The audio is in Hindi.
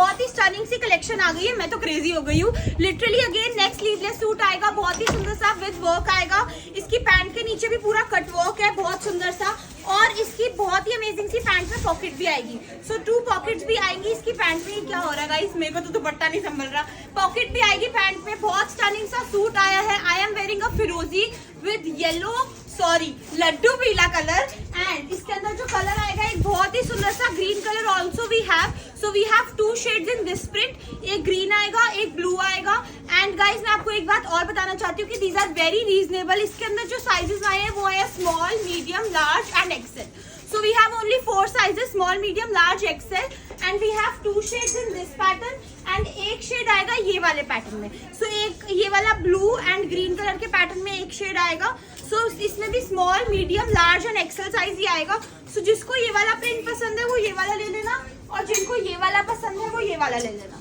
बहुत ही स्टनिंग सी कलेक्शन आ गई है, मैं तो क्रेजी हो गई हूँ literally. Again next sleeveless suit आएगा, बहुत ही सुंदर सा विद वर्क आएगा। इसकी पैंट के नीचे भी पूरा कट वर्क है, बहुत सुंदर सा। और इसकी बहुत ही अमेजिंग सी पैंट में पॉकेट भी आएगी। सो 2 पॉकेट्स भी आएंगी इसकी पैंट में। क्या हो रहा है गाइस, मेरे को तो दुपट्टा नहीं संभल रहा। पॉकेट भी आएगी पैंट में। बहुत स्टनिंग सा सूट आया है। आई एम वेयरिंग अ फिरोजी विद येलो, सॉरी लड्डू पीला कलर। एंड इसके अंदर जो कलर आएगा एक बहुत ही सुंदर सा green colour also we have. So we have 2 shades in this print. एक ग्रीन आएगा, एक ब्लू आएगा। एंड गाइस मैं आपको एक बात और बताना चाहती हूँ कि दीज आर वेरी रीजनेबल। इसके अंदर जो साइजेस आए हैं वो है small, medium, large and XL. So we have only 4 sizes, small, medium, large, XL, and we have 2 shades in this pattern and एक शेड आएगा ये वाले पैटर्न में। So एक ये वाला ब्लू एंड ग्रीन कलर के पैटर्न में एक शेड आएगा। So इसमें भी small, medium, large and XL size ही आएगा। So जिसको ये वाला प्रिंट पसंद है वो ये वाला ले लेना, और जिनको ये वाला पसंद है वो ये वाला ले लेना।